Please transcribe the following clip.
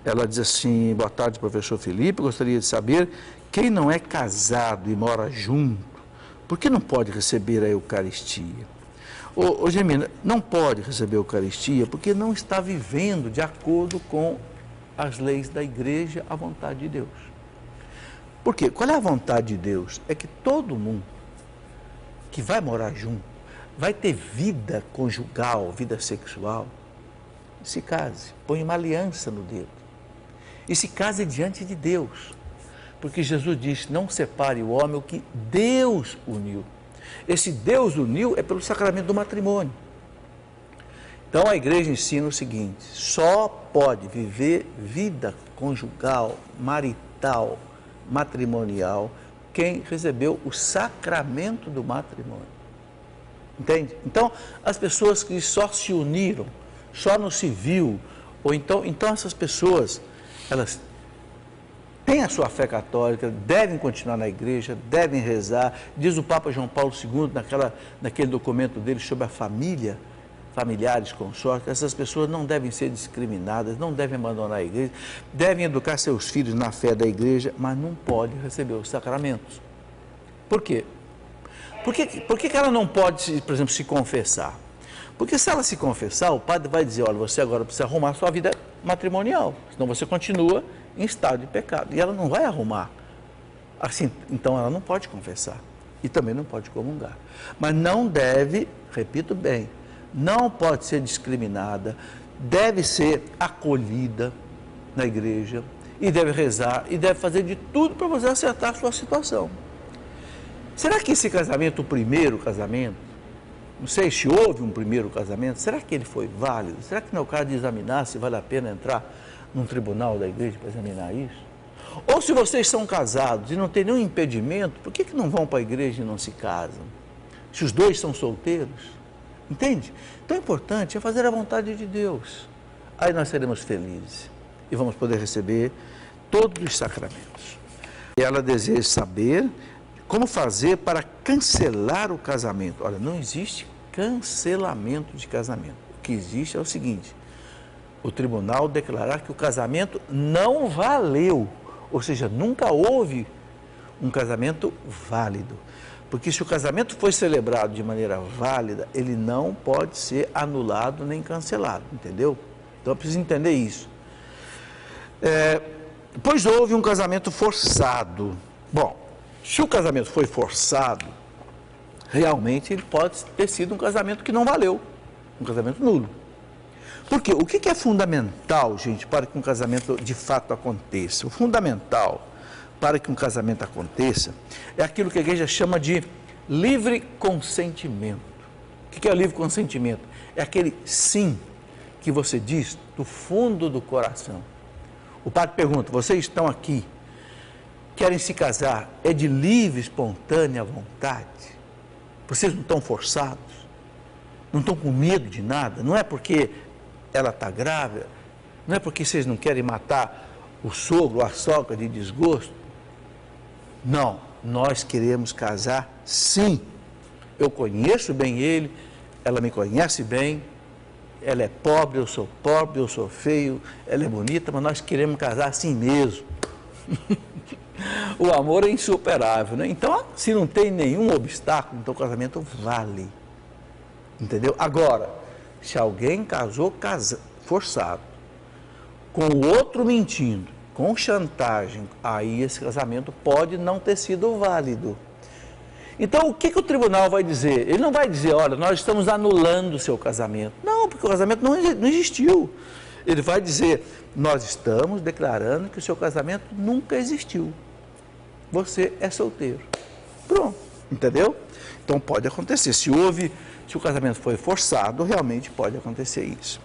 Ela diz assim: boa tarde, professor Felipe, gostaria de saber, quem não é casado e mora junto, por que não pode receber a Eucaristia? Ô Gemina, não pode receber a Eucaristia porque não está vivendo de acordo com as leis da igreja, a vontade de Deus. Por quê? Qual é a vontade de Deus? É que todo mundo que vai morar junto, vai ter vida conjugal, vida sexual, se case, põe uma aliança no dedo e se case diante de Deus, porque Jesus disse: não separe o homem o que Deus uniu. Esse Deus uniu é pelo sacramento do matrimônio. Então a igreja ensina o seguinte: só pode viver vida conjugal, marital, matrimonial quem recebeu o sacramento do matrimônio. Entende? Então, as pessoas que só se uniram, só no civil, ou então essas pessoas, elas têm a sua fé católica, devem continuar na igreja, devem rezar. Diz o Papa João Paulo II, naquele documento dele sobre a família, familiares, consortes, essas pessoas não devem ser discriminadas, não devem abandonar a igreja, devem educar seus filhos na fé da igreja, mas não podem receber os sacramentos. Por quê? Por que ela não pode, por exemplo, se confessar? Porque se ela se confessar, o padre vai dizer: olha, você agora precisa arrumar a sua vida matrimonial, senão você continua em estado de pecado. E ela não vai arrumar. Assim, então ela não pode confessar e também não pode comungar. Mas não deve, repito bem, não pode ser discriminada, deve ser acolhida na igreja e deve rezar e deve fazer de tudo para você acertar a sua situação. Será que esse casamento, o primeiro casamento, não sei se houve um primeiro casamento, será que ele foi válido? Será que não é o caso de examinar se vale a pena entrar num tribunal da igreja para examinar isso? Ou se vocês são casados e não tem nenhum impedimento, por que não vão para a igreja e não se casam? Se os dois são solteiros? Entende? Então, o importante é fazer a vontade de Deus. Aí nós seremos felizes e vamos poder receber todos os sacramentos. E ela deseja saber como fazer para cancelar o casamento. Olha, não existe cancelamento de casamento. O que existe é o seguinte: o tribunal declarar que o casamento não valeu, ou seja, nunca houve um casamento válido. Porque se o casamento foi celebrado de maneira válida, ele não pode ser anulado nem cancelado, entendeu? Então, eu preciso entender isso. Pois houve um casamento forçado. Bom, se o casamento foi forçado, realmente ele pode ter sido um casamento que não valeu, um casamento nulo. Porque o que é fundamental, gente, para que um casamento de fato aconteça? O fundamental para que um casamento aconteça é aquilo que a igreja chama de livre consentimento. O que é livre consentimento? É aquele sim que você diz do fundo do coração. O padre pergunta: vocês estão aqui, querem se casar, é de livre, espontânea vontade? Vocês não estão forçados? Não estão com medo de nada? Não é porque ela está grávida? Não é porque vocês não querem matar o sogro ou a sogra de desgosto? Não, nós queremos casar sim. Eu conheço bem ele, ela me conhece bem, ela é pobre, eu sou feio, ela é bonita, mas nós queremos casar assim mesmo. O amor é insuperável, né? Então, se não tem nenhum obstáculo, então o casamento vale. Entendeu? Agora, se alguém casou forçado, com o outro mentindo, com chantagem, aí esse casamento pode não ter sido válido. Então, o que o tribunal vai dizer? Ele não vai dizer: olha, nós estamos anulando o seu casamento. Não, porque o casamento não existiu. Ele vai dizer: nós estamos declarando que o seu casamento nunca existiu. Você é solteiro. Pronto, entendeu? Então, pode acontecer. Se o casamento foi forçado, realmente pode acontecer isso.